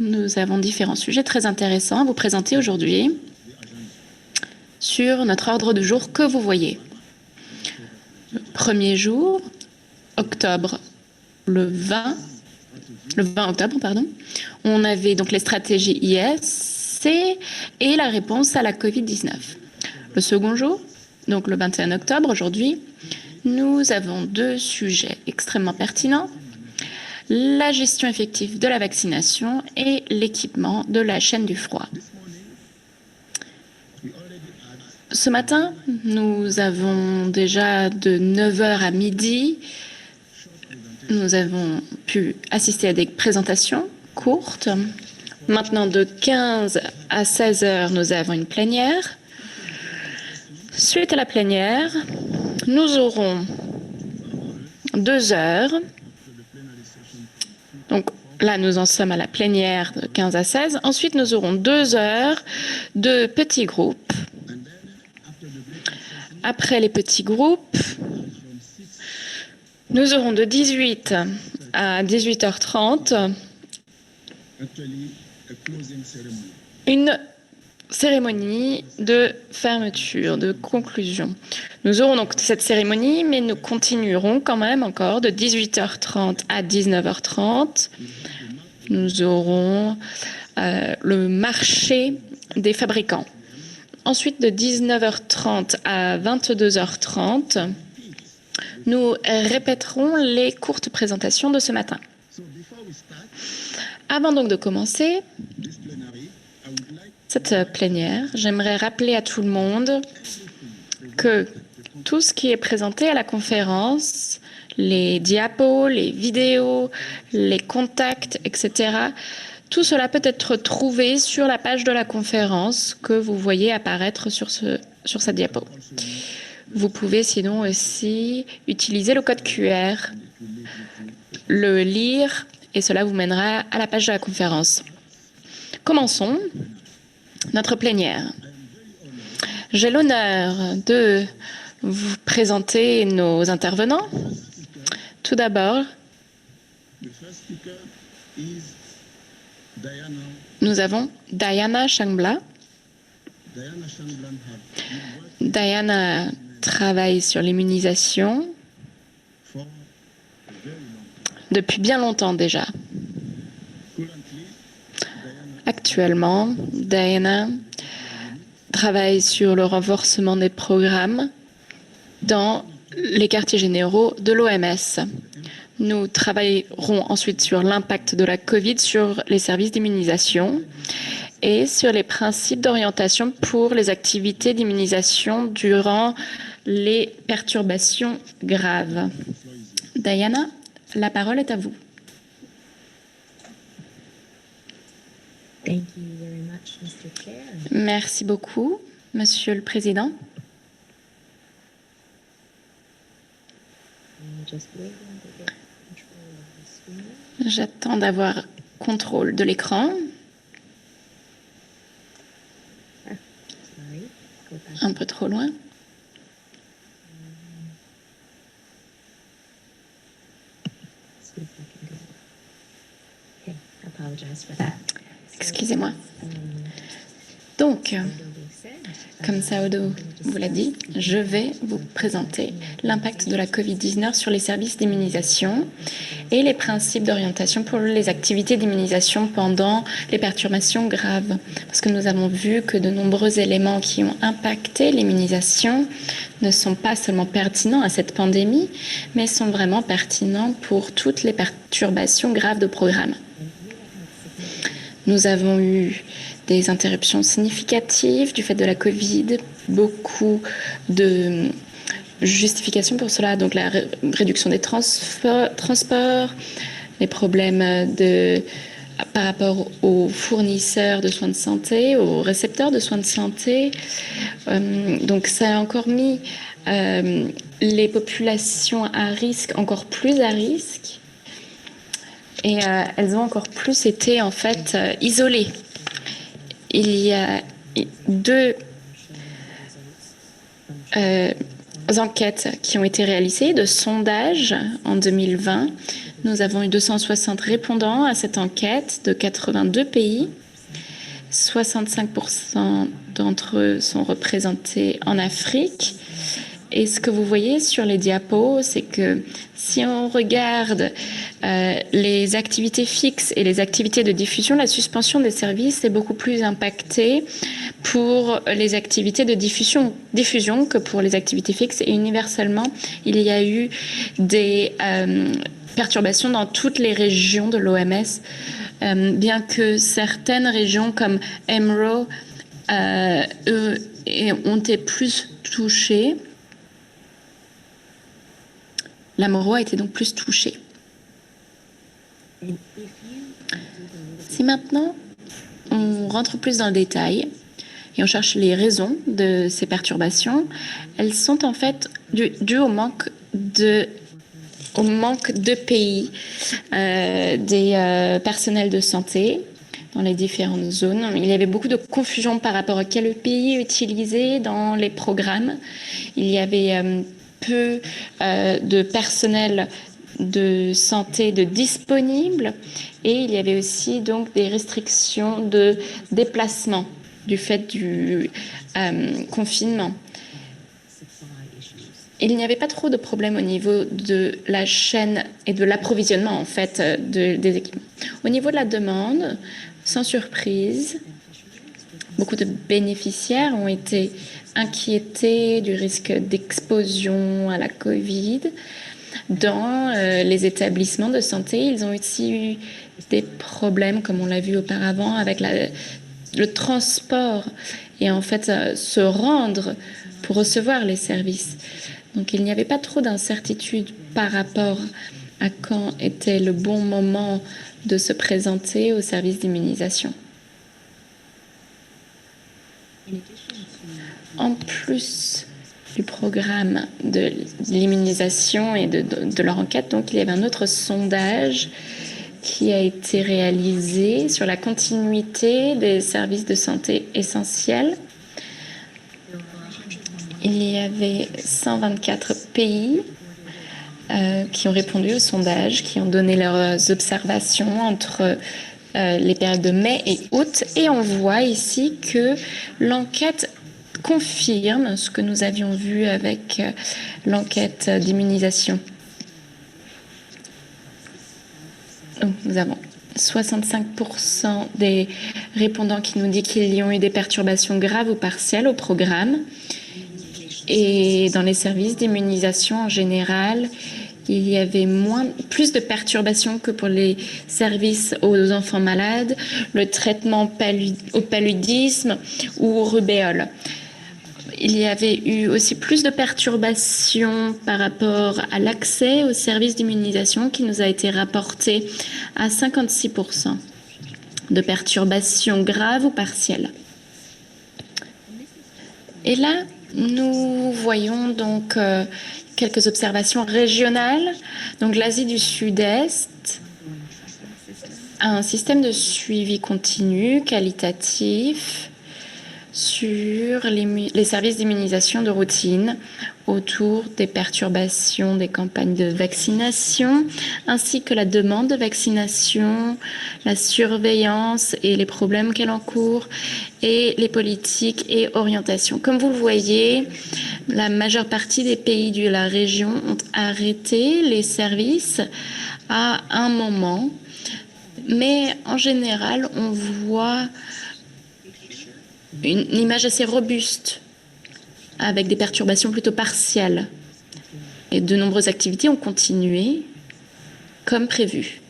Nous avons différents sujets très intéressants à vous présenter aujourd'hui sur notre ordre du jour que vous voyez. Le premier jour, octobre, le 20 octobre, pardon. On avait donc les stratégies ISC et la réponse à la Covid-19. Le second jour, donc le 21 octobre, aujourd'hui, nous avons deux sujets extrêmement pertinents. La gestion effective de la vaccination et l'équipement de la chaîne du froid. Ce matin, nous avons déjà de 9h à midi, nous avons pu assister à des présentations courtes. Maintenant, de 15 à 16h, nous avons une plénière. Suite à la plénière, nous aurons 2 heures. Donc là, nous en sommes à la plénière de 15 à 16. Ensuite, nous aurons 2 heures de petits groupes. Après les petits groupes, nous aurons de 18 à 18h30 une cérémonie de fermeture, de conclusion. Nous aurons donc cette cérémonie, mais nous continuerons quand même encore de 18h30 à 19h30. Nous aurons le marché des fabricants. Ensuite, de 19h30 à 22h30, nous répéterons les courtes présentations de ce matin. Avant donc de commencer cette plénière, j'aimerais rappeler à tout le monde que tout ce qui est présenté à la conférence, les diapos, les vidéos, les contacts, etc., tout cela peut être trouvé sur la page de la conférence que vous voyez apparaître sur cette diapo. Vous pouvez sinon aussi utiliser le code QR, le lire, et cela vous mènera à la page de la conférence. Commençons notre plénière. J'ai l'honneur de vous présenter nos intervenants. Tout d'abord, nous avons Diana Changblad. Diana travaille sur l'immunisation depuis bien longtemps déjà. Actuellement, Diana travaille sur le renforcement des programmes dans les quartiers généraux de l'OMS. Nous travaillerons ensuite sur l'impact de la Covid sur les services d'immunisation et sur les principes d'orientation pour les activités d'immunisation durant les perturbations graves. Diana, la parole est à vous. Merci beaucoup, Monsieur le Président. J'attends d'avoir contrôle de l'écran. Un peu trop loin. Excusez-moi. Donc, comme Saodo vous l'a dit, je vais vous présenter l'impact de la Covid-19 sur les services d'immunisation et les principes d'orientation pour les activités d'immunisation pendant les perturbations graves. Parce que nous avons vu que de nombreux éléments qui ont impacté l'immunisation ne sont pas seulement pertinents à cette pandémie, mais sont vraiment pertinents pour toutes les perturbations graves de programme. Nous avons eu des interruptions significatives du fait de la Covid, beaucoup de justifications pour cela, donc la réduction des transports, les problèmes par rapport aux fournisseurs de soins de santé, aux récepteurs de soins de santé. Donc ça a encore mis les populations à risque, encore plus à risque, et elles ont encore plus été en fait isolées. Il y a 2 enquêtes qui ont été réalisées de sondage en 2020 Nous avons eu 260 répondants à cette enquête de 82 pays. 65% d'entre eux sont représentés en Afrique. Et ce que vous voyez sur les diapos, c'est que si on regarde les activités fixes et les activités de diffusion, la suspension des services est beaucoup plus impactée pour les activités de diffusion que pour les activités fixes. Et universellement, il y a eu des perturbations dans toutes les régions de l'OMS, bien que certaines régions comme EMRO ont été plus touchées. La Moro a été donc plus touchée. Si maintenant, on rentre plus dans le détail et on cherche les raisons de ces perturbations, elles sont en fait dues au manque de pays des personnels de santé dans les différentes zones. Il y avait beaucoup de confusion par rapport à quel pays utiliser dans les programmes. Il y avait peu de personnel de santé disponible et il y avait aussi donc des restrictions de déplacement du fait du confinement. Il n'y avait pas trop de problèmes au niveau de la chaîne et de l'approvisionnement en fait des équipements. Au niveau de la demande, sans surprise, beaucoup de bénéficiaires ont été inquiétés du risque d'explosion à la Covid. Dans les établissements de santé, ils ont aussi eu des problèmes, comme on l'a vu auparavant, avec le transport et en fait se rendre pour recevoir les services. Donc il n'y avait pas trop d'incertitude par rapport à quand était le bon moment de se présenter au service d'immunisation. En plus du programme de l'immunisation et de leur enquête, donc il y avait un autre sondage qui a été réalisé sur la continuité des services de santé essentiels. Il y avait 124 pays qui ont répondu au sondage, qui ont donné leurs observations entre les périodes de mai et août. Et on voit ici que l'enquête confirme ce que nous avions vu avec l'enquête d'immunisation. Nous avons 65% des répondants qui nous disent qu'ils y ont eu des perturbations graves ou partielles au programme. Et dans les services d'immunisation en général, il y avait plus de perturbations que pour les services aux enfants malades, le traitement au paludisme ou au rubéole. Il y avait eu aussi plus de perturbations par rapport à l'accès aux services d'immunisation qui nous a été rapporté à 56% de perturbations graves ou partielles. Et là, nous voyons donc quelques observations régionales. Donc l'Asie du Sud-Est a un système de suivi continu, qualitatif, sur les services d'immunisation de routine autour des perturbations des campagnes de vaccination, ainsi que la demande de vaccination, la surveillance et les problèmes qu'elle encourt, et les politiques et orientations. Comme vous le voyez, la majeure partie des pays de la région ont arrêté les services à un moment, mais en général, on voit une image assez robuste, avec des perturbations plutôt partielles. Et de nombreuses activités ont continué comme prévu.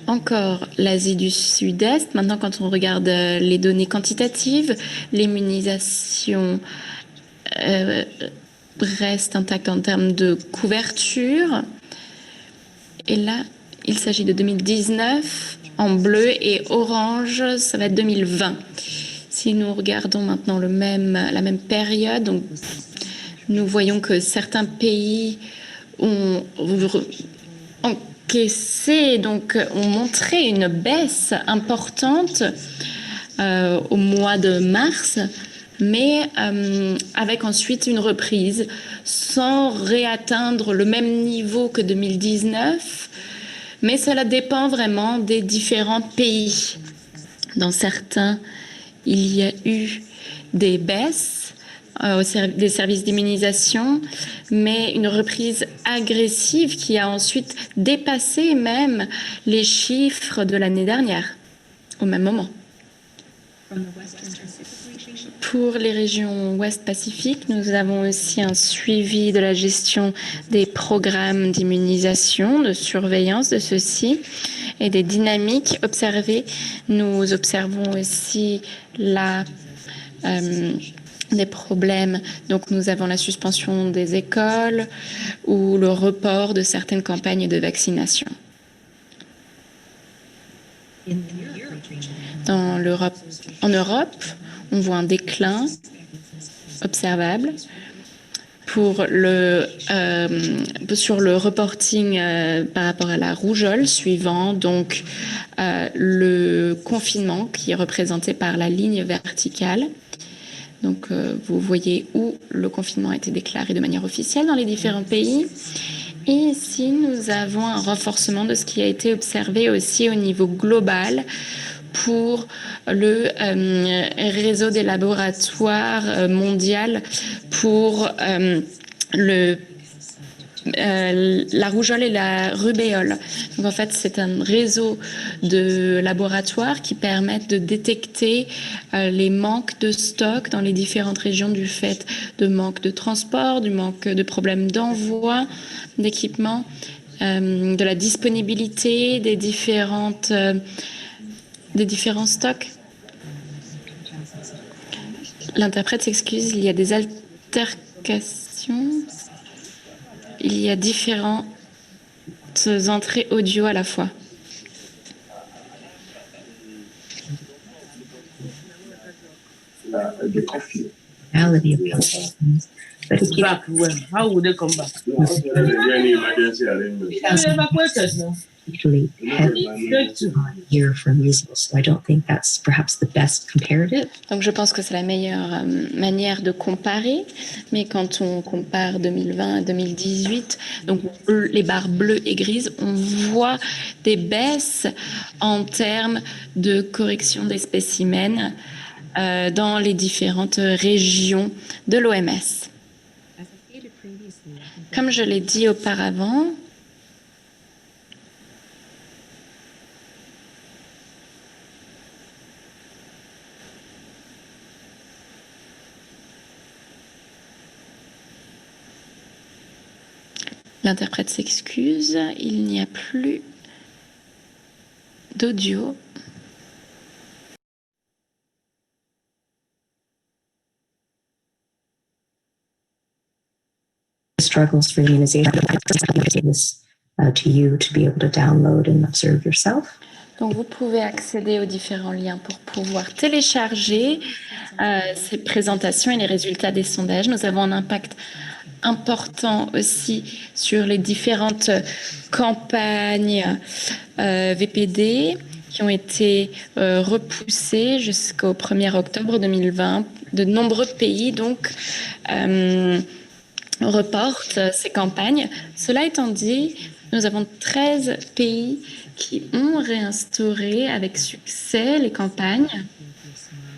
Encore l'Asie du Sud-Est. Maintenant, quand on regarde les données quantitatives, l'immunisation reste intacte en termes de couverture. Et là, il s'agit de 2019 en bleu et orange, ça va être 2020. Si nous regardons maintenant la même période, donc, nous voyons que certains pays ont encaissé, donc ont montré une baisse importante au mois de mars, mais avec ensuite une reprise, sans réatteindre le même niveau que 2019, mais cela dépend vraiment des différents pays. Dans certains, il y a eu des baisses des services d'immunisation, mais une reprise agressive qui a ensuite dépassé même les chiffres de l'année dernière, au même moment. Pour les régions Ouest-Pacifique, nous avons aussi un suivi de la gestion des programmes d'immunisation, de surveillance de ceux-ci et des dynamiques observées. Nous observons aussi des problèmes. Donc, nous avons la suspension des écoles ou le report de certaines campagnes de vaccination. En Europe, on voit un déclin observable sur le reporting par rapport à la rougeole, suivant donc le confinement qui est représenté par la ligne verticale. Donc, vous voyez où le confinement a été déclaré de manière officielle dans les différents pays. Et ici, nous avons un renforcement de ce qui a été observé aussi au niveau global pour le réseau des laboratoires mondial pour la rougeole et la rubéole. Donc en fait, c'est un réseau de laboratoires qui permettent de détecter les manques de stock dans les différentes régions du fait de manque de transport, du manque de problèmes d'envoi d'équipements, de la disponibilité des différents stocks. L'interprète s'excuse, il y a des altercations. Il y a différentes entrées audio à la fois. But it back when? How would they come back? Particularly here for measles, so I don't think that's perhaps the best comparative. Donc je pense que c'est la meilleure manière de comparer, mais quand on compare 2020 à 2018, donc les barres bleues et grises, on voit des baisses en termes de correction des spécimens dans les différentes régions de l'OMS. Comme je l'ai dit auparavant, l'interprète s'excuse, il n'y a plus d'audio. Struggles for immunization to you to be able to download and observe yourself. Donc vous pouvez accéder aux différents liens pour pouvoir télécharger ces présentations et les résultats des sondages. Nous avons un impact important aussi sur les différentes campagnes VPD qui ont été repoussées jusqu'au 1er octobre 2020. De nombreux pays donc reportent ces campagnes. Cela étant dit, nous avons 13 pays qui ont réinstauré avec succès les campagnes.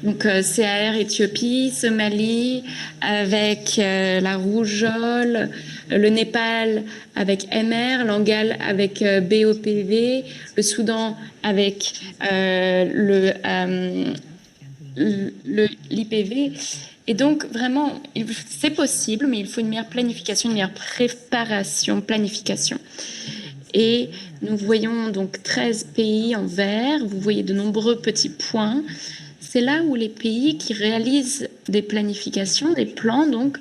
Donc, CAR Éthiopie, Somalie avec la rougeole, le Népal avec MR, l'Angal avec BOPV, le Soudan avec l'IPV. Et donc, vraiment, c'est possible, mais il faut une meilleure planification, une meilleure préparation, planification. Et nous voyons donc 13 pays en vert. Vous voyez de nombreux petits points. C'est là où les pays qui réalisent des planifications, des plans, donc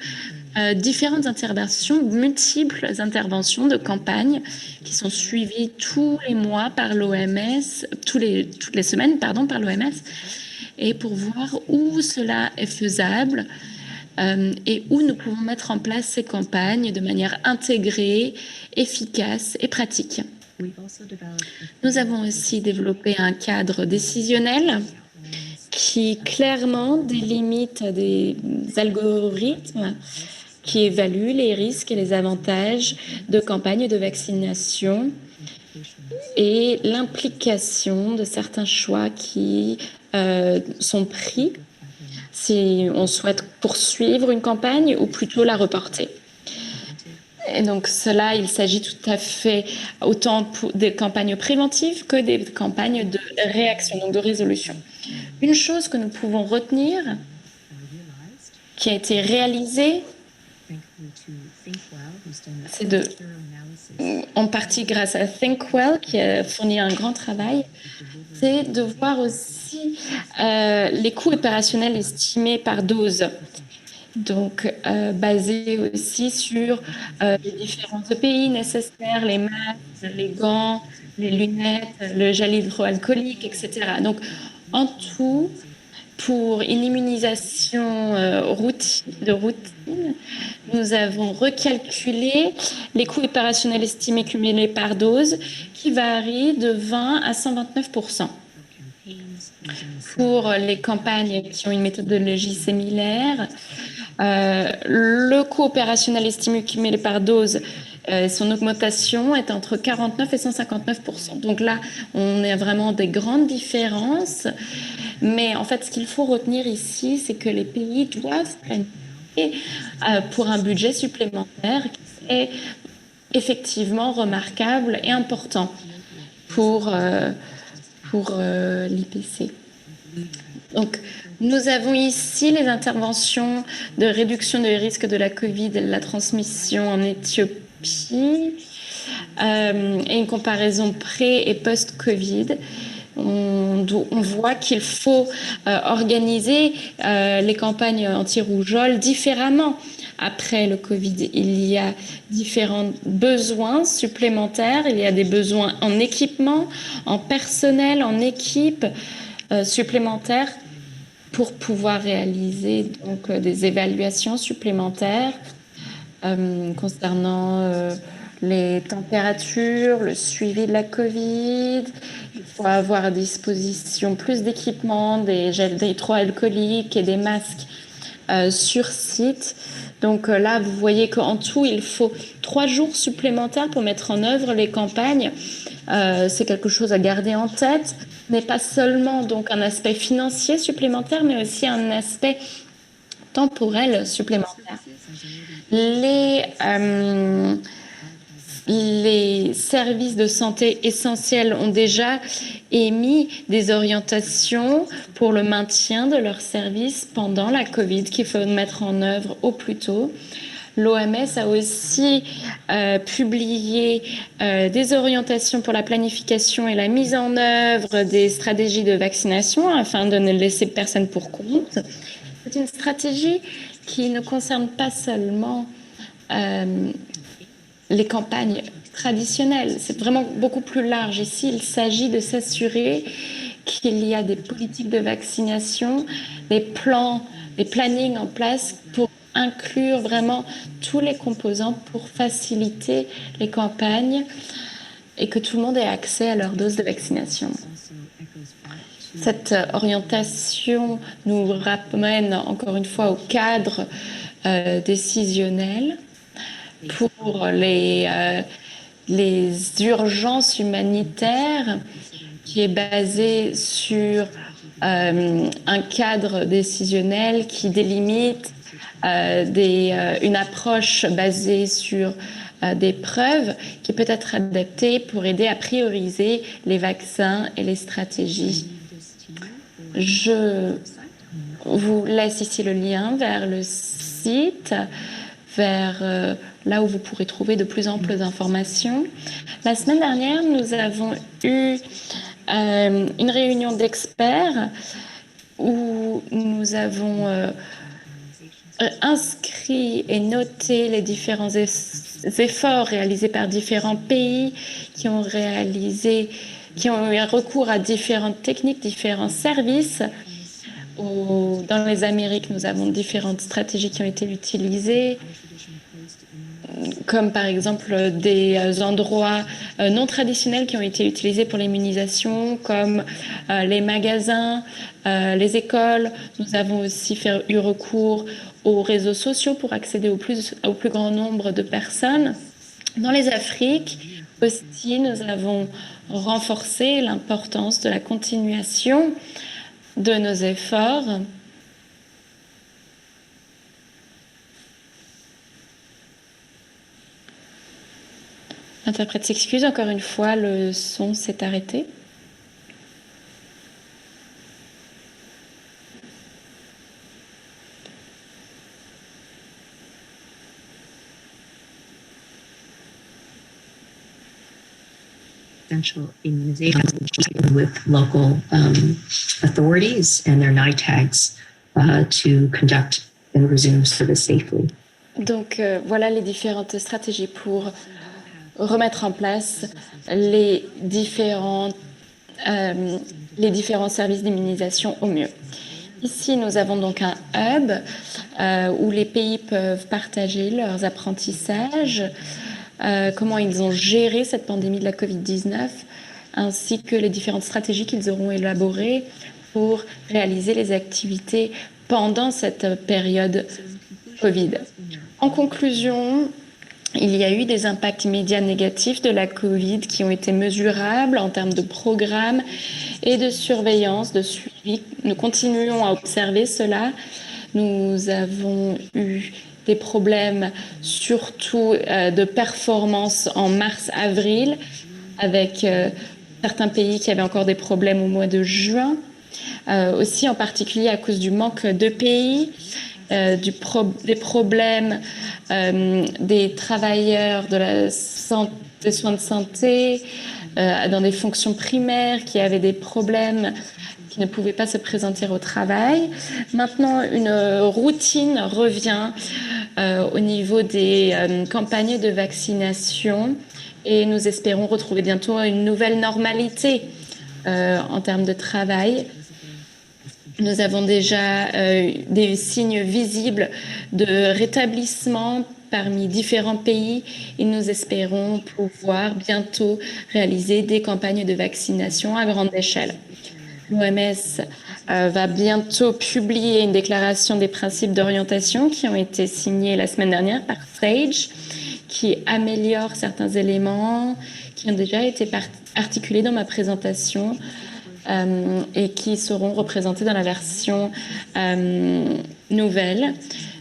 différentes interventions, multiples interventions de campagne qui sont suivies tous les mois par l'OMS, toutes les semaines, par l'OMS, et pour voir où cela est faisable et où nous pouvons mettre en place ces campagnes de manière intégrée, efficace et pratique. Nous avons aussi développé un cadre décisionnel qui qui clairement délimite des algorithmes qui évaluent les risques et les avantages de campagnes de vaccination et l'implication de certains choix qui sont pris si on souhaite poursuivre une campagne ou plutôt la reporter. Et donc cela, il s'agit tout à fait autant des campagnes préventives que des campagnes de réaction, donc de résolution. Une chose que nous pouvons retenir, qui a été réalisée, c'est en partie grâce à ThinkWell, qui a fourni un grand travail, c'est de voir aussi les coûts opérationnels estimés par dose. Donc, basé aussi sur les différents EPI nécessaires, les masques, les gants, les lunettes, le gel hydroalcoolique, etc. Donc, en tout, pour une immunisation de routine, nous avons recalculé les coûts opérationnels estimés cumulés par dose qui varient de 20 à 129%. Pour les campagnes qui ont une méthodologie similaire, le coût opérationnel estimé cumulé par dose, son augmentation est entre 49 et 159%. Donc là, on a vraiment des grandes différences. Mais en fait, ce qu'il faut retenir ici, c'est que les pays doivent planifier pour un budget supplémentaire qui est effectivement remarquable et important pour l'IPC. Donc, nous avons ici les interventions de réduction des risques de la Covid et de la transmission en Éthiopie et une comparaison pré- et post-Covid. On voit qu'il faut organiser les campagnes anti-rougeole différemment. Après le Covid, il y a différents besoins supplémentaires. Il y a des besoins en équipement, en personnel, en équipe supplémentaires pour pouvoir réaliser donc des évaluations supplémentaires concernant les températures, le suivi de la Covid. Il faut avoir à disposition plus d'équipements, des gels hydroalcooliques et des masques sur site. Donc là, vous voyez qu'en tout, il faut 3 jours supplémentaires pour mettre en œuvre les campagnes. C'est quelque chose à garder en tête, mais pas seulement donc un aspect financier supplémentaire, mais aussi un aspect temporel supplémentaire. Les services de santé essentiels ont déjà émis des orientations pour le maintien de leurs services pendant la Covid qu'il faut mettre en œuvre au plus tôt. L'OMS a aussi publié des orientations pour la planification et la mise en œuvre des stratégies de vaccination afin de ne laisser personne pour compte. C'est une stratégie qui ne concerne pas seulement les campagnes traditionnelles. C'est vraiment beaucoup plus large. Ici, il s'agit de s'assurer qu'il y a des politiques de vaccination, des plans, des plannings en place pour inclure vraiment tous les composants pour faciliter les campagnes et que tout le monde ait accès à leur dose de vaccination. Cette orientation nous ramène encore une fois au cadre décisionnel pour les urgences humanitaires qui est basé sur un cadre décisionnel qui délimite une approche basée sur des preuves qui peut être adaptée pour aider à prioriser les vaccins et les stratégies. Je vous laisse ici le lien vers le site, vers là où vous pourrez trouver de plus amples informations. La semaine dernière, nous avons eu une réunion d'experts où nous avons inscrit et noté les différents efforts réalisés par différents pays qui ont eu recours à différentes techniques, différents services. Dans les Amériques, nous avons différentes stratégies qui ont été utilisées, comme par exemple des endroits non traditionnels qui ont été utilisés pour l'immunisation, comme les magasins, les écoles. Nous avons aussi eu recours aux réseaux sociaux pour accéder au plus grand nombre de personnes. Dans les Afriques aussi, nous avons renforcé l'importance de la continuation de nos efforts. L'interprète s'excuse, encore une fois, le son s'est arrêté. Essential immunization with local authorities and their NITAGs to conduct and resume service safely. Donc voilà les différentes stratégies pour remettre en place les différents services d'immunisation au mieux. Ici, nous avons donc un hub où les pays peuvent partager leurs apprentissages, comment ils ont géré cette pandémie de la Covid-19, ainsi que les différentes stratégies qu'ils auront élaborées pour réaliser les activités pendant cette période Covid. En conclusion, il y a eu des impacts immédiats négatifs de la Covid qui ont été mesurables en termes de programmes et de surveillance, de suivi. Nous continuons à observer cela. Nous avons eu des problèmes surtout de performance en mars-avril avec certains pays qui avaient encore des problèmes au mois de juin. Aussi en particulier à cause du manque de pays, des problèmes des travailleurs des soins de santé dans des fonctions primaires qui avaient des problèmes qui ne pouvaient pas se présenter au travail. Maintenant, une routine revient au niveau des campagnes de vaccination et nous espérons retrouver bientôt une nouvelle normalité en termes de travail. Nous avons déjà des signes visibles de rétablissement parmi différents pays et nous espérons pouvoir bientôt réaliser des campagnes de vaccination à grande échelle. L'OMS va bientôt publier une déclaration des principes d'orientation qui ont été signés la semaine dernière par SAGE, qui améliore certains éléments qui ont déjà été articulés dans ma présentation et qui seront représentés dans la version nouvelle.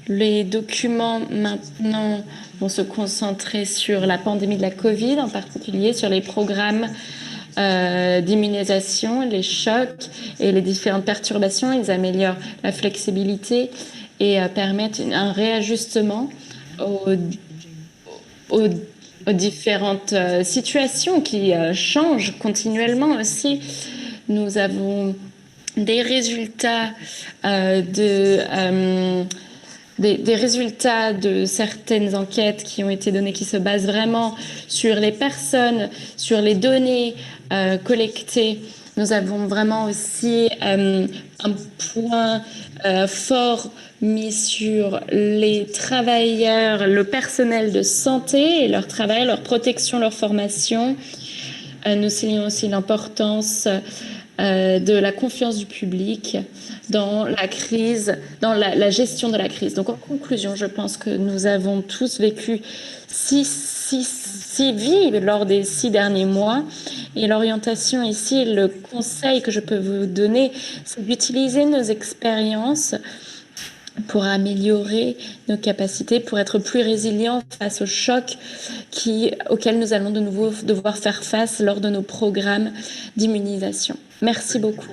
Les documents maintenant vont se concentrer sur la pandémie de la Covid, en particulier sur les programmes d'immunisation, les chocs et les différentes perturbations. Ils améliorent la flexibilité et permettent un réajustement aux différentes situations qui changent continuellement aussi. Nous avons des résultats des résultats de certaines enquêtes qui ont été données, qui se basent vraiment sur les personnes, sur les données collectées. Nous avons vraiment aussi un point fort mis sur les travailleurs, le personnel de santé et leur travail, leur protection, leur formation. Nous soulignons aussi l'importance de la confiance du public dans la crise, dans la gestion de la crise. Donc en conclusion, je pense que nous avons tous vécu six vies lors des 6 derniers mois. Et l'orientation ici, le conseil que je peux vous donner, c'est d'utiliser nos expériences pour améliorer nos capacités, pour être plus résilients face aux chocs auxquels nous allons de nouveau devoir faire face lors de nos programmes d'immunisation. Merci beaucoup.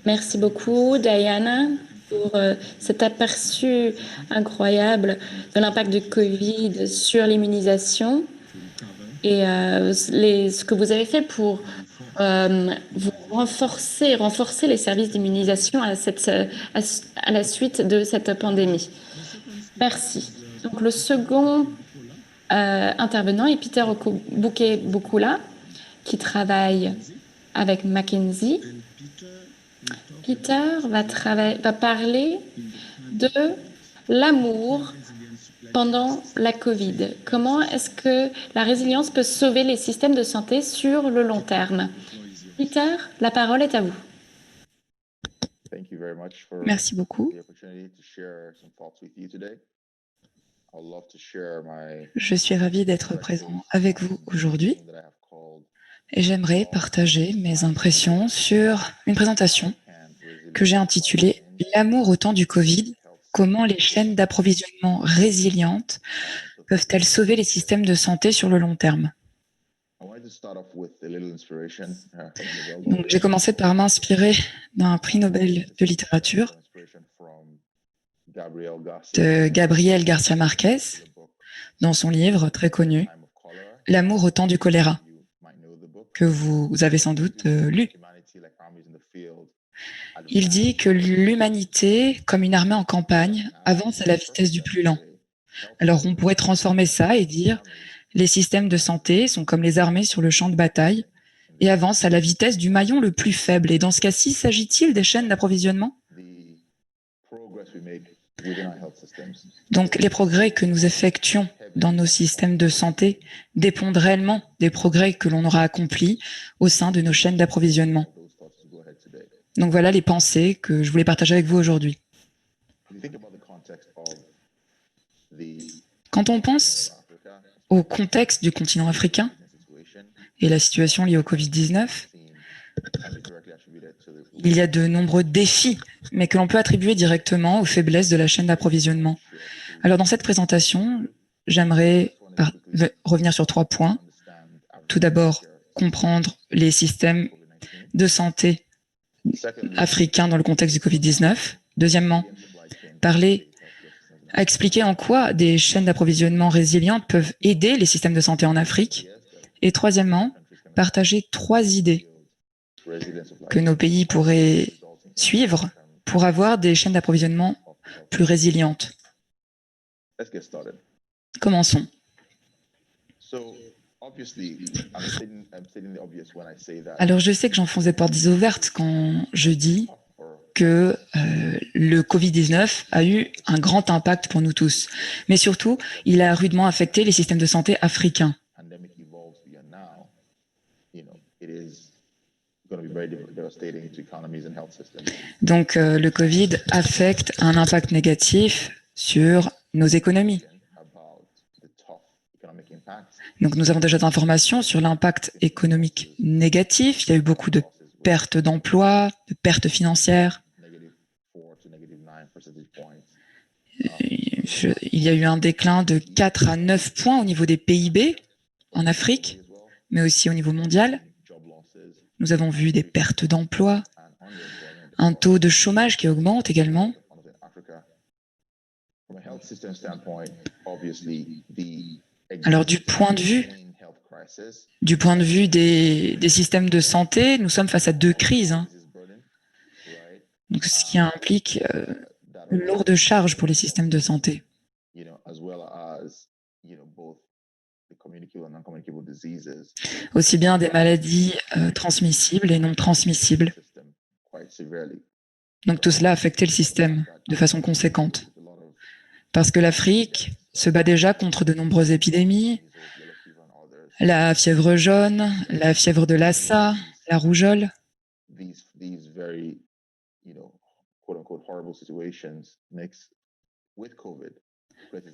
Merci beaucoup, Diana, pour cet aperçu incroyable de l'impact de Covid sur l'immunisation et ce que vous avez fait pour vous renforcer les services d'immunisation à la suite de cette pandémie. Merci. Donc le second intervenant est Peter Bouquet-Boukoula, qui travaille avec McKinsey. Peter va parler de l'amour pendant la Covid. Comment est-ce que la résilience peut sauver les systèmes de santé sur le long terme? Peter, la parole est à vous. Merci beaucoup. Je suis ravi d'être présent avec vous aujourd'hui et j'aimerais partager mes impressions sur une présentation que j'ai intitulée « L'amour au temps du Covid, comment les chaînes d'approvisionnement résilientes peuvent-elles sauver les systèmes de santé sur le long terme ?» Donc, j'ai commencé par m'inspirer d'un prix Nobel de littérature de Gabriel Garcia Marquez dans son livre très connu « L'amour au temps du choléra » que vous avez sans doute lu. Il dit que l'humanité, comme une armée en campagne, avance à la vitesse du plus lent. Alors on pourrait transformer ça et dire les systèmes de santé sont comme les armées sur le champ de bataille et avancent à la vitesse du maillon le plus faible. Et dans ce cas-ci, s'agit-il des chaînes d'approvisionnement ? Donc les progrès que nous effectuons dans nos systèmes de santé dépendent réellement des progrès que l'on aura accomplis au sein de nos chaînes d'approvisionnement. Donc voilà les pensées que je voulais partager avec vous aujourd'hui. Quand on pense au contexte du continent africain et la situation liée au Covid-19, il y a de nombreux défis, mais que l'on peut attribuer directement aux faiblesses de la chaîne d'approvisionnement. Alors dans cette présentation, j'aimerais revenir sur 3 points. Tout d'abord, comprendre les systèmes de santé africains dans le contexte du Covid-19. Deuxièmement, expliquer en quoi des chaînes d'approvisionnement résilientes peuvent aider les systèmes de santé en Afrique. Et troisièmement, partager 3 idées que nos pays pourraient suivre pour avoir des chaînes d'approvisionnement plus résilientes. Commençons. Alors je sais que j'enfonce des portes ouvertes quand je dis que le Covid-19 a eu un grand impact pour nous tous. Mais surtout, il a rudement affecté les systèmes de santé africains. Donc le Covid affecte un impact négatif sur nos économies. Donc nous avons déjà des informations sur l'impact économique négatif. Il y a eu beaucoup de pertes d'emplois, de pertes financières. Il y a eu un déclin de 4 à 9 points au niveau des PIB en Afrique, mais aussi au niveau mondial. Nous avons vu des pertes d'emplois, un taux de chômage qui augmente également. Alors du point de vue des systèmes de santé, nous sommes face à 2 crises. Donc, ce qui implique une lourde charge pour les systèmes de santé. Aussi bien des maladies transmissibles et non transmissibles. Donc tout cela a affecté le système de façon conséquente. Parce que l'Afrique se bat déjà contre de nombreuses épidémies, la fièvre jaune, la fièvre de Lassa, la rougeole.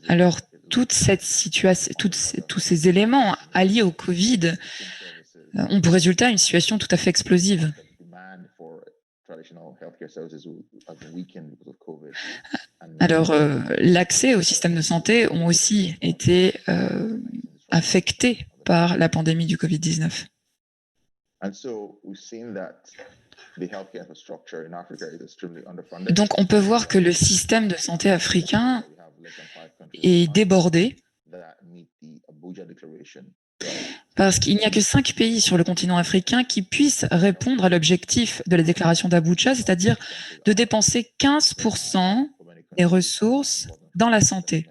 Alors, toute cette situation, tous ces éléments alliés au Covid ont pour résultat une situation tout à fait explosive. Alors, l'accès au système de santé ont aussi été affectés par la pandémie du Covid-19. Donc, on peut voir que le système de santé africain est débordé parce qu'il n'y a que 5 pays sur le continent africain qui puissent répondre à l'objectif de la déclaration d'Abuja, c'est-à-dire de dépenser 15% des ressources dans la santé.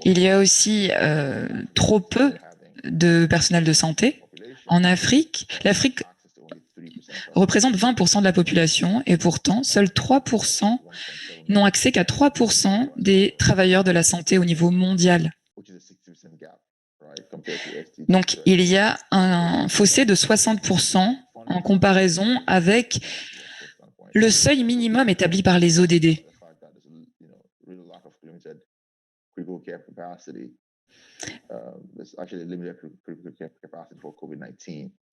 Il y a aussi trop peu de personnel de santé en Afrique. L'Afrique représentent 20% de la population et pourtant, seuls 3% n'ont accès qu'à 3% des travailleurs de la santé au niveau mondial. Donc, il y a un fossé de 60% en comparaison avec le seuil minimum établi par les ODD.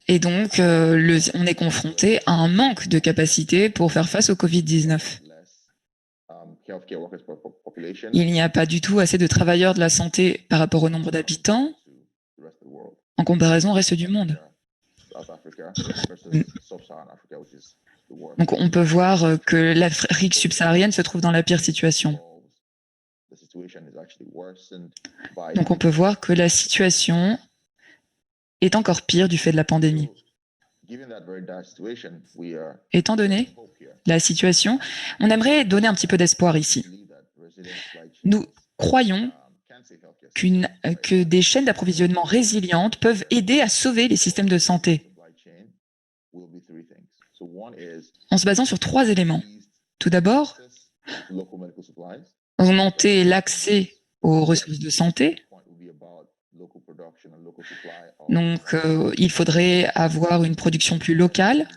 Et donc, on est confronté à un manque de capacité pour faire face au Covid-19. Il n'y a pas du tout assez de travailleurs de la santé par rapport au nombre d'habitants en comparaison au reste du monde. Donc, on peut voir que l'Afrique subsaharienne se trouve dans la pire situation. Donc, on peut voir que la situation est encore pire du fait de la pandémie. Étant donné la situation, on aimerait donner un petit peu d'espoir ici. Nous croyons que des chaînes d'approvisionnement résilientes peuvent aider à sauver les systèmes de santé en se basant sur 3 éléments. Tout d'abord, augmenter l'accès aux ressources de santé. Donc, il faudrait avoir une production plus locale,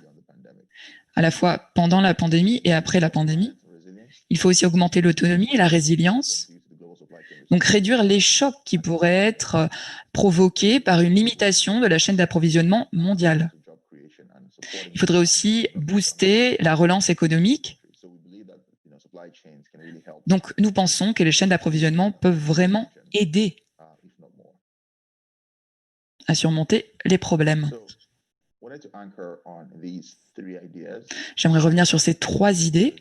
à la fois pendant la pandémie et après la pandémie. Il faut aussi augmenter l'autonomie et la résilience. Donc, réduire les chocs qui pourraient être provoqués par une limitation de la chaîne d'approvisionnement mondiale. Il faudrait aussi booster la relance économique. Donc, nous pensons que les chaînes d'approvisionnement peuvent vraiment aider à surmonter les problèmes. J'aimerais revenir sur ces 3 idées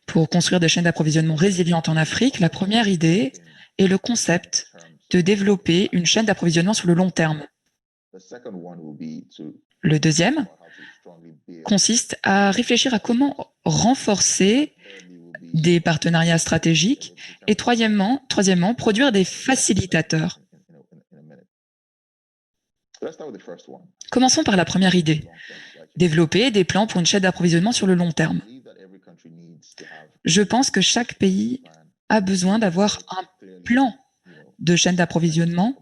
pour construire des chaînes d'approvisionnement résilientes en Afrique. La première idée est le concept de développer une chaîne d'approvisionnement sur le long terme. Le deuxième consiste à réfléchir à comment renforcer des partenariats stratégiques et troisièmement, produire des facilitateurs. Commençons par la première idée, développer des plans pour une chaîne d'approvisionnement sur le long terme. Je pense que chaque pays a besoin d'avoir un plan de chaîne d'approvisionnement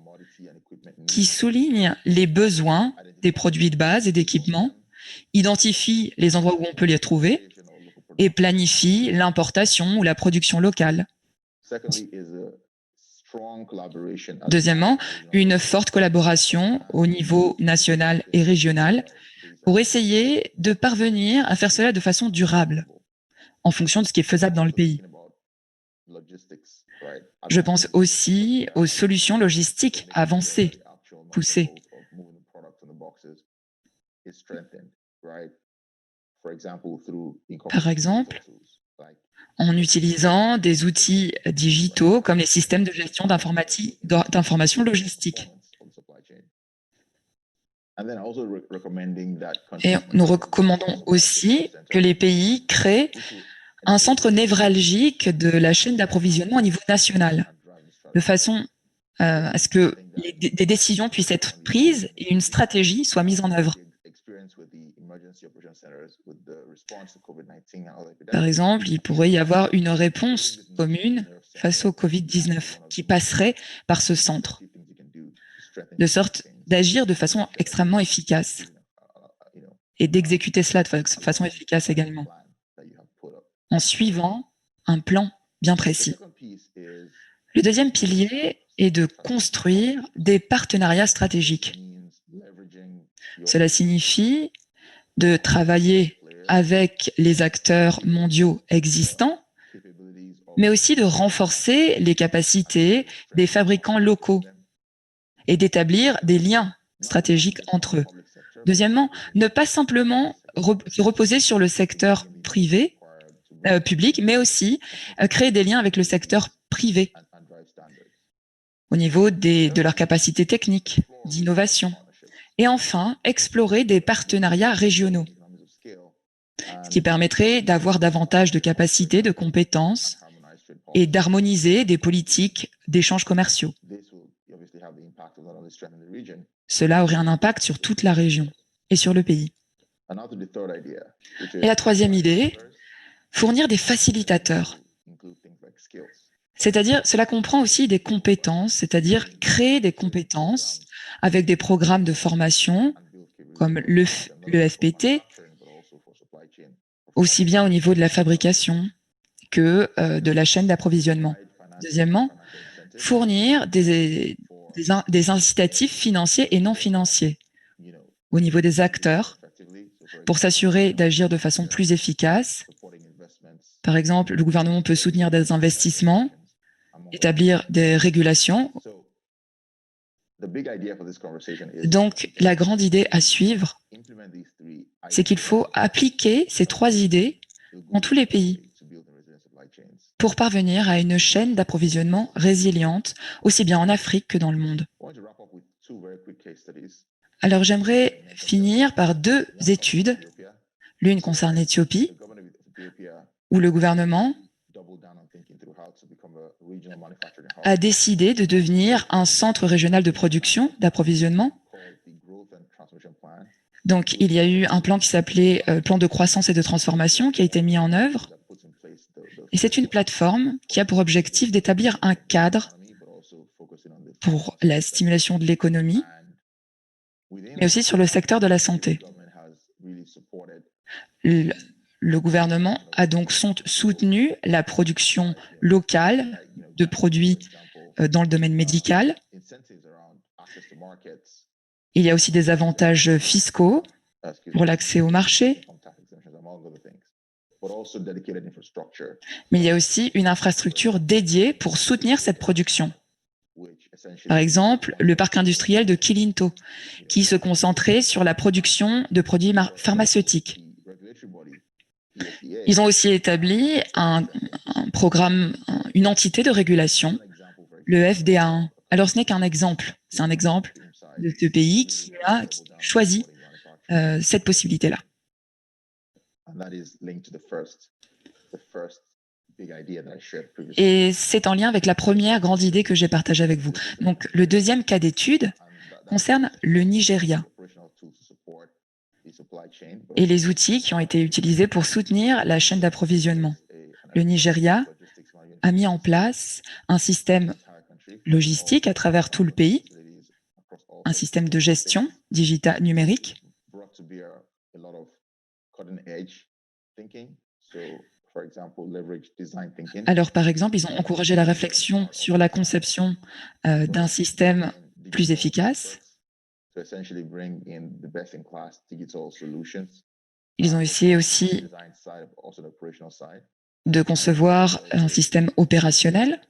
qui souligne les besoins des produits de base et d'équipements, identifie les endroits où on peut les trouver et planifie l'importation ou la production locale. Deuxièmement, une forte collaboration au niveau national et régional pour essayer de parvenir à faire cela de façon durable, en fonction de ce qui est faisable dans le pays. Je pense aussi aux solutions logistiques avancées, poussées. Par exemple, en utilisant des outils digitaux comme les systèmes de gestion d'information logistique. Et nous recommandons aussi que les pays créent un centre névralgique de la chaîne d'approvisionnement au niveau national, de façon à ce que des décisions puissent être prises et une stratégie soit mise en œuvre. Par exemple, il pourrait y avoir une réponse commune face au Covid-19 qui passerait par ce centre, de sorte d'agir de façon extrêmement efficace et d'exécuter cela de façon efficace également, en suivant un plan bien précis. Le deuxième pilier est de construire des partenariats stratégiques. Cela signifie de travailler avec les acteurs mondiaux existants, mais aussi de renforcer les capacités des fabricants locaux et d'établir des liens stratégiques entre eux. Deuxièmement, ne pas simplement se reposer sur le secteur public, mais aussi créer des liens avec le secteur privé au niveau de leurs capacités techniques, d'innovation. Et enfin, explorer des partenariats régionaux, ce qui permettrait d'avoir davantage de capacités, de compétences et d'harmoniser des politiques d'échanges commerciaux. Cela aurait un impact sur toute la région et sur le pays. Et la troisième idée, fournir des facilitateurs. C'est-à-dire, cela comprend aussi des compétences, c'est-à-dire créer des compétences avec des programmes de formation comme le FPT, aussi bien au niveau de la fabrication que de la chaîne d'approvisionnement. Deuxièmement, fournir des incitatifs financiers et non financiers au niveau des acteurs pour s'assurer d'agir de façon plus efficace. Par exemple, le gouvernement peut soutenir des investissements, établir des régulations. Donc, la grande idée à suivre, c'est qu'il faut appliquer ces trois idées dans tous les pays pour parvenir à une chaîne d'approvisionnement résiliente, aussi bien en Afrique que dans le monde. Alors, j'aimerais finir par deux études. L'une concerne l'Éthiopie, où le gouvernement a décidé de devenir un centre régional de production, d'approvisionnement. Donc, il y a eu un plan qui s'appelait plan de croissance et de transformation qui a été mis en œuvre. Et c'est une plateforme qui a pour objectif d'établir un cadre pour la stimulation de l'économie, mais aussi sur le secteur de la santé. Le gouvernement a donc soutenu la production locale de produits dans le domaine médical. Il y a aussi des avantages fiscaux pour l'accès au marché, mais il y a aussi une infrastructure dédiée pour soutenir cette production. Par exemple, le parc industriel de Kilinto, qui se concentrait sur la production de produits pharmaceutiques. Ils ont aussi établi un programme, une entité de régulation, le FDA1. Alors, ce n'est qu'un exemple. C'est un exemple de ce pays qui a choisi cette possibilité-là. Et c'est en lien avec la première grande idée que j'ai partagée avec vous. Donc, le deuxième cas d'étude concerne le Nigeria et les outils qui ont été utilisés pour soutenir la chaîne d'approvisionnement. Le Nigeria a mis en place un système logistique à travers tout le pays, un système de gestion digital numérique. Alors, par exemple, ils ont encouragé la réflexion sur la conception d'un système plus efficace. Ils ont essayé aussi de concevoir un système opérationnel,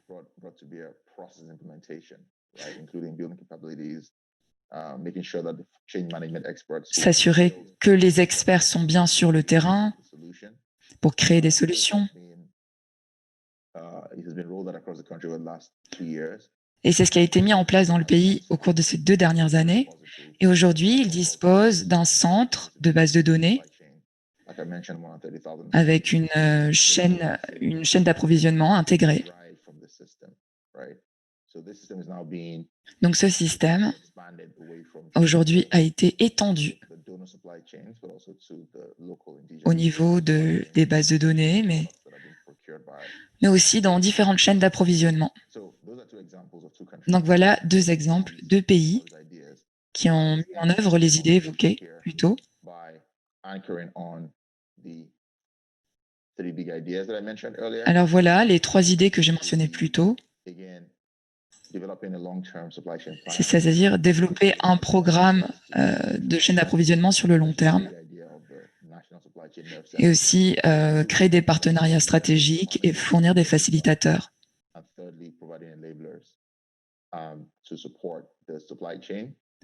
s'assurer que les experts sont bien sur le terrain pour créer des solutions. Et c'est ce qui a été mis en place dans le pays au cours de ces 2 dernières années. Et aujourd'hui, il dispose d'un centre de base de données avec une chaîne d'approvisionnement intégrée. Donc ce système, aujourd'hui, a été étendu au niveau des bases de données, mais aussi dans différentes chaînes d'approvisionnement. Donc voilà 2 exemples, 2 pays qui ont mis en œuvre les idées évoquées plus tôt. Alors voilà les 3 idées que j'ai mentionnées plus tôt. C'est-à-dire développer un programme de chaîne d'approvisionnement sur le long terme et aussi créer des partenariats stratégiques et fournir des facilitateurs.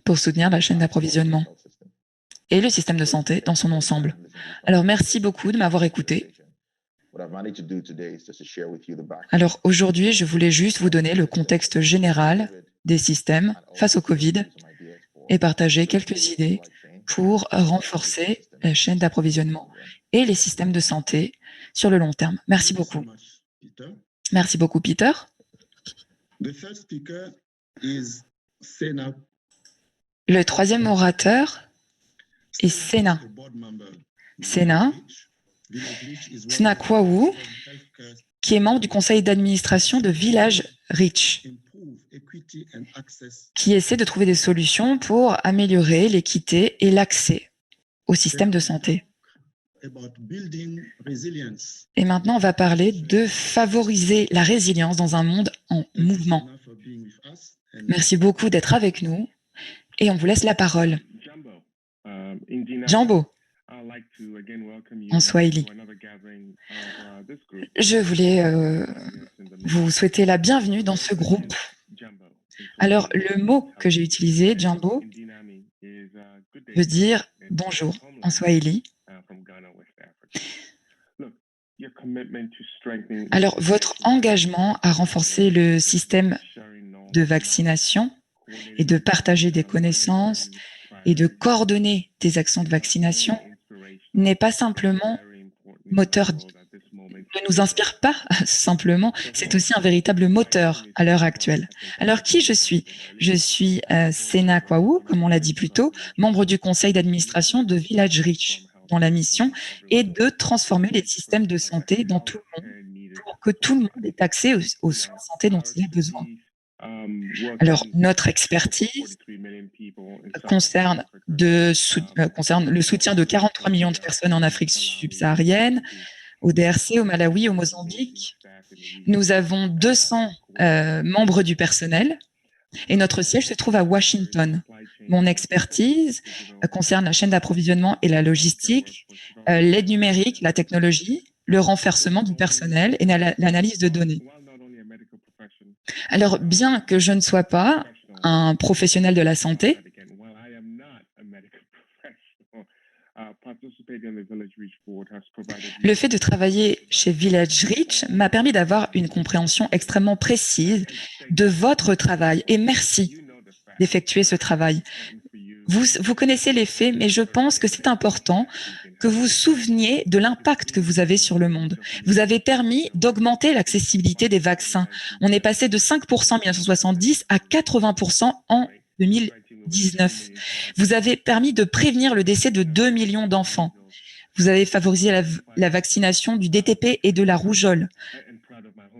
Pour soutenir la chaîne d'approvisionnement et le système de santé dans son ensemble. Alors, merci beaucoup de m'avoir écouté. Alors, aujourd'hui, je voulais juste vous donner le contexte général des systèmes face au Covid et partager quelques idées pour renforcer la chaîne d'approvisionnement et les systèmes de santé sur le long terme. Merci beaucoup. Merci beaucoup, Peter. Le troisième orateur est Sena. Sena Kwawu, qui est membre du conseil d'administration de Village Reach, qui essaie de trouver des solutions pour améliorer l'équité et l'accès au système de santé. Et maintenant, on va parler de favoriser la résilience dans un monde en mouvement. Merci beaucoup d'être avec nous et on vous laisse la parole. Jambo, en Swahili. Je voulais vous souhaiter la bienvenue dans ce groupe. Alors, le mot que j'ai utilisé, Jambo, veut dire bonjour en Swahili. Alors, votre engagement à renforcer le système de vaccination et de partager des connaissances et de coordonner des actions de vaccination n'est pas simplement moteur, ne nous inspire pas simplement, c'est aussi un véritable moteur à l'heure actuelle. Alors, qui je suis? Je suis Sena Kwawu, comme on l'a dit plus tôt, membre du conseil d'administration de Village Reach, dont la mission est de transformer les systèmes de santé dans tout le monde pour que tout le monde ait accès aux soins de santé dont il a besoin. Alors, notre expertise concerne le soutien de 43 millions de personnes en Afrique subsaharienne, au DRC, au Malawi, au Mozambique. Nous avons 200 membres du personnel et notre siège se trouve à Washington. Mon expertise concerne la chaîne d'approvisionnement et la logistique, l'aide numérique, la technologie, le renforcement du personnel et l'analyse de données. Alors, bien que je ne sois pas un professionnel de la santé, le fait de travailler chez Village Reach m'a permis d'avoir une compréhension extrêmement précise de votre travail et merci d'effectuer ce travail. Vous connaissez les faits, mais je pense que c'est important que vous vous souveniez de l'impact que vous avez sur le monde. Vous avez permis d'augmenter l'accessibilité des vaccins. On est passé de 5% en 1970 à 80% en 2019. Vous avez permis de prévenir le décès de 2 millions d'enfants. Vous avez favorisé la vaccination du DTP et de la rougeole.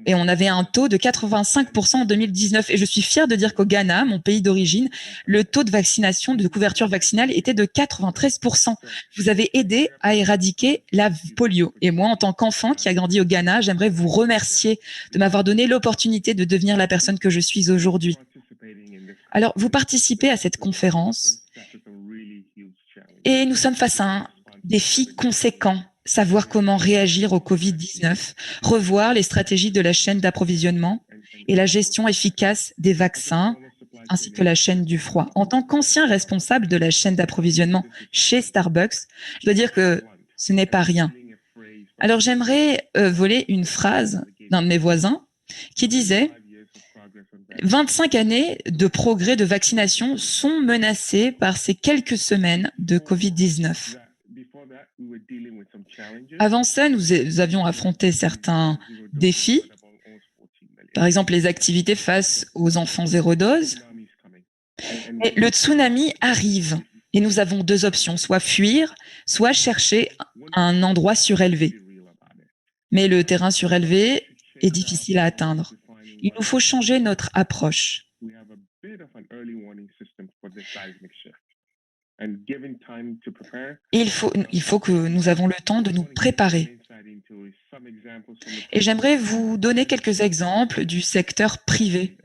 Et on avait un taux de 85% en 2019. Et je suis fière de dire qu'au Ghana, mon pays d'origine, le taux de vaccination, de couverture vaccinale était de 93%. Vous avez aidé à éradiquer la polio. Et moi, en tant qu'enfant qui a grandi au Ghana, j'aimerais vous remercier de m'avoir donné l'opportunité de devenir la personne que je suis aujourd'hui. Alors, vous participez à cette conférence et nous sommes face à un défi conséquent. Savoir comment réagir au Covid-19, revoir les stratégies de la chaîne d'approvisionnement et la gestion efficace des vaccins, ainsi que la chaîne du froid. En tant qu'ancien responsable de la chaîne d'approvisionnement chez Starbucks, je dois dire que ce n'est pas rien. Alors j'aimerais voler une phrase d'un de mes voisins qui disait « 25 années de progrès de vaccination sont menacées par ces quelques semaines de Covid-19 ». Avant ça, nous avions affronté certains défis, par exemple les activités face aux enfants zéro dose. Et le tsunami arrive et nous avons deux options, soit fuir, soit chercher un endroit surélevé. Mais le terrain surélevé est difficile à atteindre. Il nous faut changer notre approche. Il faut que nous avons le temps de nous préparer. Et j'aimerais vous donner quelques exemples du secteur privé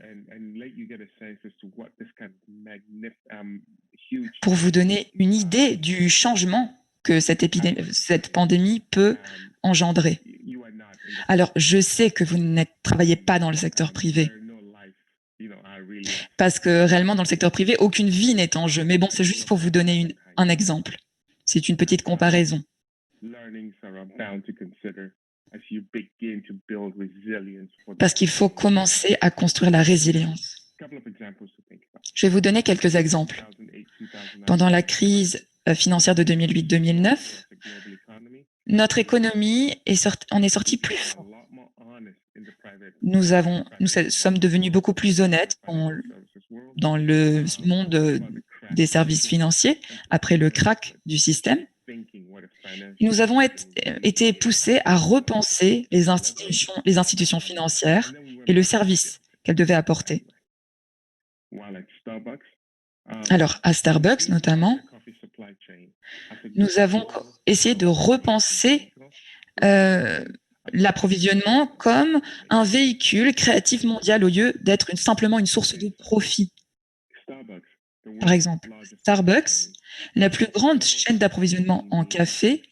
pour vous donner une idée du changement que cette pandémie peut engendrer. Alors, je sais que vous ne travaillez pas dans le secteur privé, parce que réellement, dans le secteur privé, aucune vie n'est en jeu. Mais bon, c'est juste pour vous donner un exemple. C'est une petite comparaison. Parce qu'il faut commencer à construire la résilience. Je vais vous donner quelques exemples. Pendant la crise financière de 2008-2009, notre économie en est sortie plus forte. Nous sommes devenus beaucoup plus honnêtes dans le monde des services financiers après le krach du système. Nous avons été poussés à repenser les institutions financières et le service qu'elles devaient apporter. Alors, à Starbucks notamment, nous avons essayé de repenser l'approvisionnement comme un véhicule créatif mondial au lieu d'être simplement une source de profit. Par exemple, Starbucks, la plus grande chaîne d'approvisionnement en café,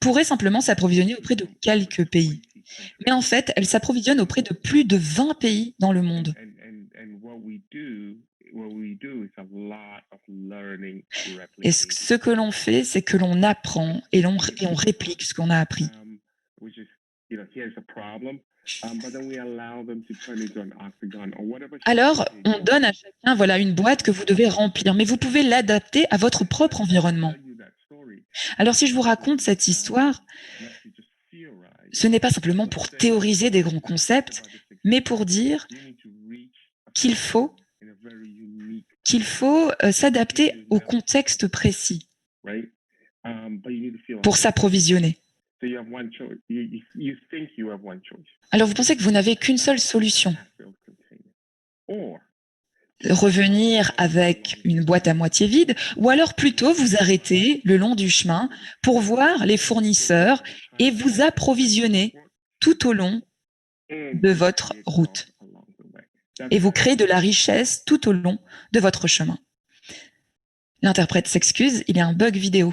pourrait simplement s'approvisionner auprès de quelques pays. Mais en fait, elle s'approvisionne auprès de plus de 20 pays dans le monde. Et ce que l'on fait, c'est que l'on apprend et on réplique ce qu'on a appris. Alors, on donne à chacun une boîte que vous devez remplir, mais vous pouvez l'adapter à votre propre environnement. Alors, si je vous raconte cette histoire, ce n'est pas simplement pour théoriser des grands concepts, mais pour dire qu'il faut s'adapter au contexte précis pour s'approvisionner. Alors, vous pensez que vous n'avez qu'une seule solution. Revenir avec une boîte à moitié vide, ou alors plutôt vous arrêter le long du chemin pour voir les fournisseurs et vous approvisionner tout au long de votre route. Et vous créez de la richesse tout au long de votre chemin. L'interprète s'excuse, il y a un bug vidéo.